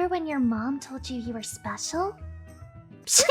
Remember when your mom told you you were special?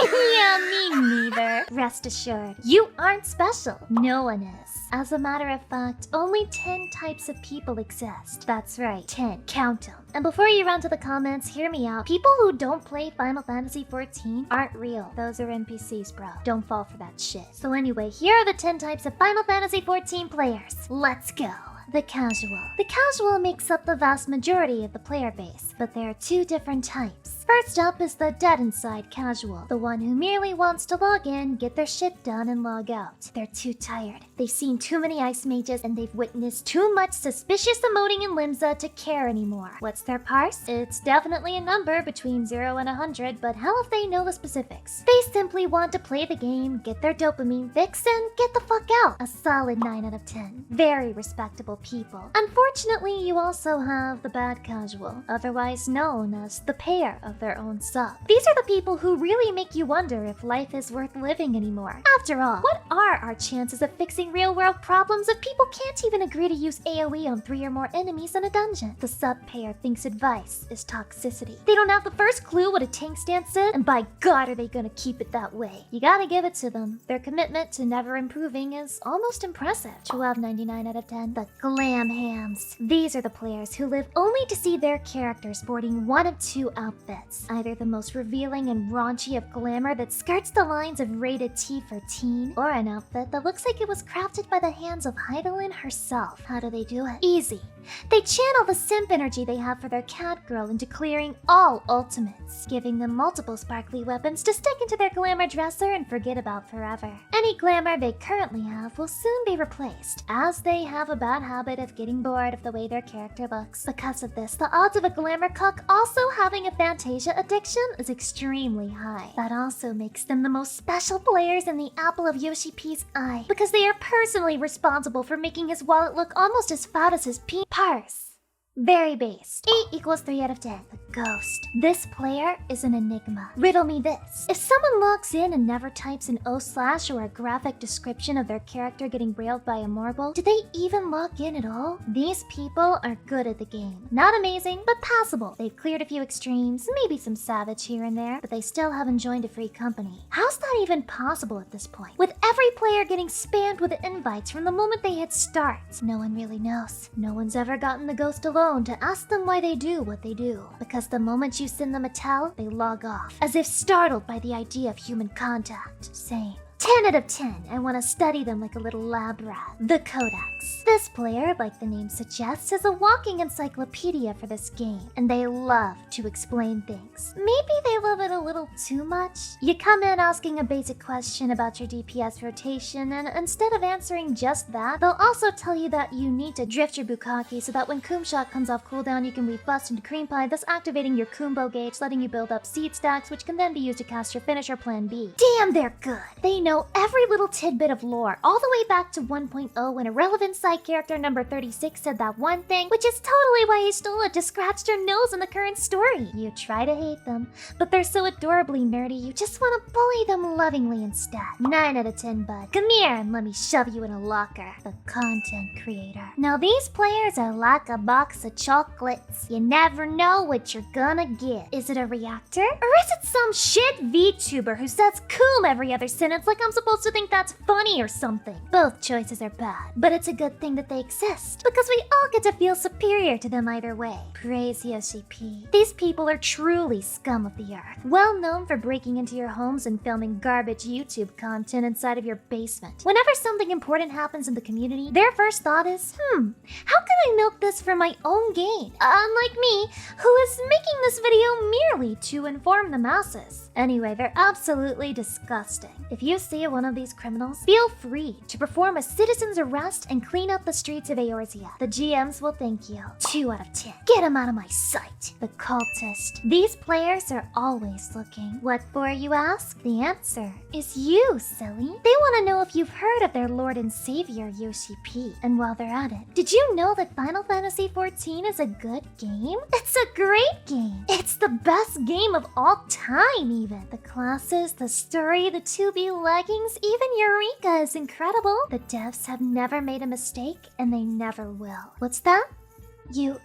Yeah, me neither. Rest assured, you aren't special. No one is. As a matter of fact, only 10 types of people exist. That's right, 10. Count them. And before you run to the comments, hear me out. People who don't play Final Fantasy XIV aren't real. Those are NPCs, bro. Don't fall for that shit. So anyway, here are the 10 types of Final Fantasy XIV players. Let's go. The casual. The casual makes up the vast majority of the player base, but there are two different types. First up is the dead inside casual, the one who merely wants to log in, get their shit done, and log out. They're too tired. They've seen too many ice mages, and they've witnessed too much suspicious emoting in Limsa to care anymore. What's their parse? It's definitely a number between 0 and 100, but hell if they know the specifics. They simply want to play the game, get their dopamine fix, and get the fuck out. A solid 9 out of 10. Very respectable people. Unfortunately, you also have the bad casual, otherwise known as the pair of their own sub. These are the people who really make you wonder if life is worth living anymore. After all, what are our chances of fixing real-world problems if people can't even agree to use AoE on 3 or more enemies in a dungeon? The sub pair thinks advice is toxicity. They don't have the first clue what a tank stance is, and by God are they gonna keep it that way. You gotta give it to them. Their commitment to never improving is almost impressive. 12.99 out of 10. The GLAMHAMS. These are the players who live only to see their characters sporting one of two outfits. Either the most revealing and raunchy of glamour that skirts the lines of rated T for teen, or an outfit that looks like it was crafted by the hands of Heidelin herself. How do they do it? Easy. They channel the simp energy they have for their cat girl into clearing all ultimates, giving them multiple sparkly weapons to stick into their glamour dresser and forget about forever. Any glamour they currently have will soon be replaced, as they have a bad habit of getting bored of the way their character looks. Because of this, the odds of a glamour cuck also having a Fantasia addiction is extremely high. That also makes them the most special players in the apple of Yoshi P's eye, because they are personally responsible for making his wallet look almost as fat as his parse. Very based. 8 equals 3 out of 10. The Ghost. This player is an enigma. Riddle me this. If someone logs in and never types an O/ or a graphic description of their character getting railed by a mortal, do they even log in at all? These people are good at the game. Not amazing, but passable. They've cleared a few extremes, maybe some savage here and there, but they still haven't joined a free company. How's that even possible at this point? With every player getting spammed with invites from the moment they hit start. No one really knows. No one's ever gotten the Ghost alone to ask them why they do what they do, because the moment you send them a tell, they log off, as if startled by the idea of human contact. Same. 10 out of 10. I want to study them like a little lab rat. The Codex. This player, like the name suggests, is a walking encyclopedia for this game, and they love to explain things. Maybe they love it a little too much. You come in asking a basic question about your DPS rotation, and instead of answering just that, they'll also tell you that you need to drift your Bukkake so that when Coom Shot comes off cooldown, you can weave Bust into Cream Pie, thus activating your Kumbo gauge, letting you build up seed stacks, which can then be used to cast your finisher Plan B. Damn, they're good. They know every little tidbit of lore, all the way back to 1.0 when a relevant side character number 36 said that one thing, which is totally why he stole it to scratch their nose in the current story. You try to hate them, but they're so adorably nerdy you just want to bully them lovingly instead. 9 out of 10, bud. Come here and let me shove you in a locker. The content creator. Now these players are like a box of chocolates. You never know what you're gonna get. Is it a reactor? Or is it some shit VTuber who says coom every other sentence like I'm supposed to think that's funny or something? Both choices are bad, but it's a good thing that they exist, because we all get to feel superior to them either way. Praise Yoshi P. These people are truly scum of the earth, well known for breaking into your homes and filming garbage YouTube content inside of your basement. Whenever something important happens in the community, their first thought is, how can I milk this for my own gain? Unlike me, who is making this video merely to inform the masses. Anyway, they're absolutely disgusting. If you see one of these criminals, feel free to perform a citizen's arrest and clean up the streets of Eorzea. The GMs will thank you. 2 out of 10. Get them out of my sight. The Cultist. These players are always looking. What for, you ask? The answer is you, silly. They want to know if you've heard of their Lord and Savior, Yoshi P. And while they're at it, did you know that Final Fantasy XIV is a good game? It's a great game. It's the best game of all time, even. The classes, the story, the 2B leggings, even Eureka is incredible. The devs have never made a mistake, and they never will. What's that? You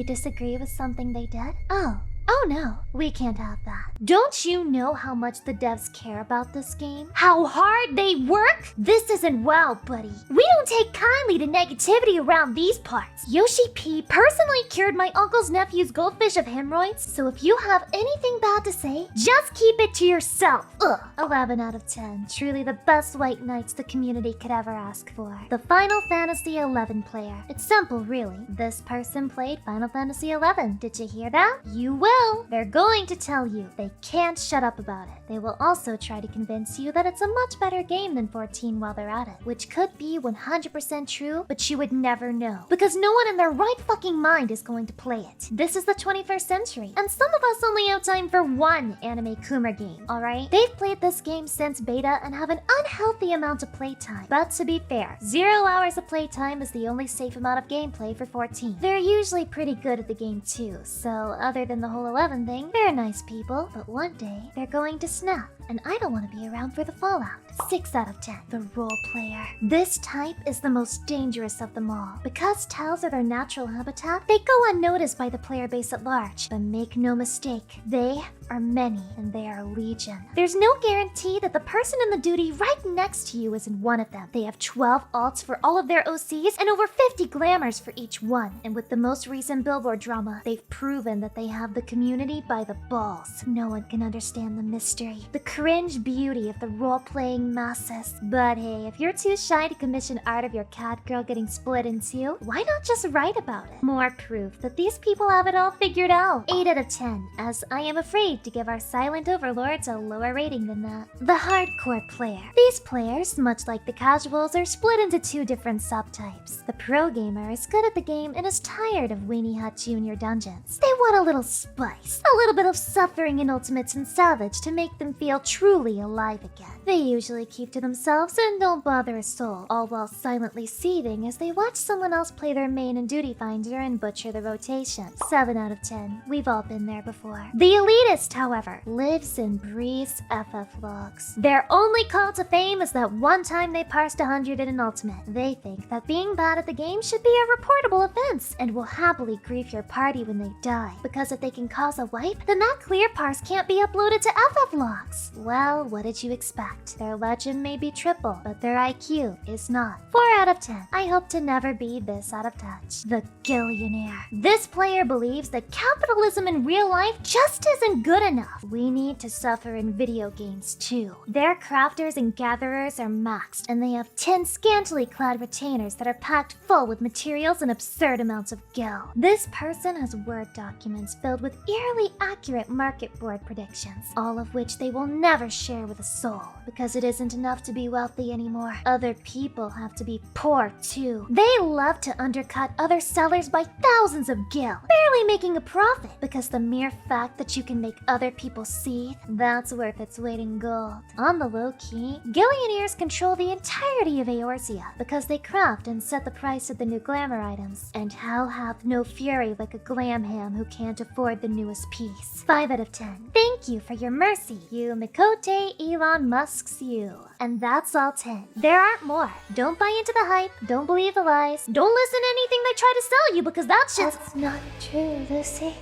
disagree with something they did? Oh, Oh no, we can't have that. Don't you know how much the devs care about this game? How hard they work? This isn't well, buddy. We don't take kindly to negativity around these parts. Yoshi P personally cured my uncle's nephew's goldfish of hemorrhoids, so if you have anything bad to say, just keep it to yourself. Ugh. 11 out of 10. Truly the best white knights the community could ever ask for. The Final Fantasy XI player. It's simple, really. This person played Final Fantasy XI. Did you hear that? You will. They're going to tell you. They can't shut up about it. They will also try to convince you that it's a much better game than 14 while they're at it, which could be 100% true, but you would never know, because no one in their right fucking mind is going to play it. This is the 21st century, and some of us only have time for one anime Coomer game, alright? They've played this game since beta and have an unhealthy amount of playtime. But to be fair, 0 hours of playtime is the only safe amount of gameplay for 14. They're usually pretty good at the game too, so other than the whole 11 thing, they're nice people, but one day they're going to snap, and I don't want to be around for the fallout. 6 out of 10. The role player. This type is the most dangerous of them all. Because towels are their natural habitat, they go unnoticed by the player base at large. But make no mistake, they are many and they are legion. There's no guarantee that the person in the duty right next to you isn't one of them. They have 12 alts for all of their OCs and over 50 glamours for each one. And with the most recent Billboard drama, they've proven that they have the community by the balls. No one can understand the mystery, the cringe beauty of the role-playing masses. But hey, if you're too shy to commission art of your cat girl getting split in two, why not just write about it? More proof that these people have it all figured out. 8 out of 10, as I am afraid to give our silent overlords a lower rating than that. The hardcore player. These players, much like the casuals, are split into two different subtypes. The pro gamer is good at the game and is tired of Weenie Hut Junior dungeons. They want a little spice, a little bit of suffering in Ultimates and Salvage to make them feel truly alive again. They usually keep to themselves and don't bother a soul, all while silently seething as they watch someone else play their main and duty finder and butcher the rotation. 7 out of 10. We've all been there before. The elitist, however, lives and breathes FF logs. Their only call to fame is that one time they parsed 100 in an ultimate. They think that being bad at the game should be a reportable offense and will happily grief your party when they die, because if they can cause a wipe, then that clear parse can't be uploaded to FF logs. Well, what did you expect? Their legend may be triple, but their IQ is not. 4 out of 10. I hope to never be this out of touch. The Gillionaire. This player believes that capitalism in real life just isn't good enough. We need to suffer in video games too. Their crafters and gatherers are maxed, and they have 10 scantily clad retainers that are packed full with materials and absurd amounts of gil. This person has Word documents filled with eerily accurate market board predictions, all of which they will never share with a soul, because it isn't enough to be wealthy anymore. Other people have to be poor too. They love to undercut other sellers by thousands of gil, barely making a profit, because the mere fact that you can make other people seethe, that's worth its weight in gold. On the low key, Gillionaires control the entirety of Eorzea, because they craft and set the price of the new glamour items, and hell hath no fury like a GLAMHAM who can't afford the newest piece. 5 out of 10. Thank you for your mercy, you Mikote Elon Musk's you. And that's all 10. There aren't more. Don't buy into the hype, don't believe the lies, don't listen to anything they try to sell you, because that's just— That's not true, Lucy.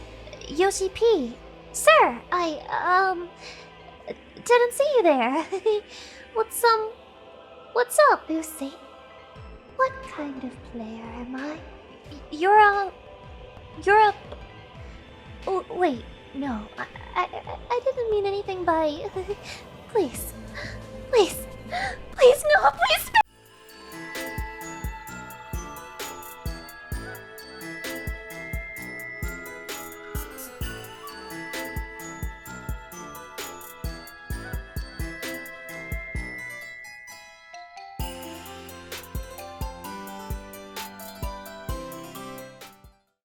Yoshi P. Sir, I, didn't see you there. What's up? Lucy, what kind of player am I? You're a... Oh, wait, no. I didn't mean anything by... Please,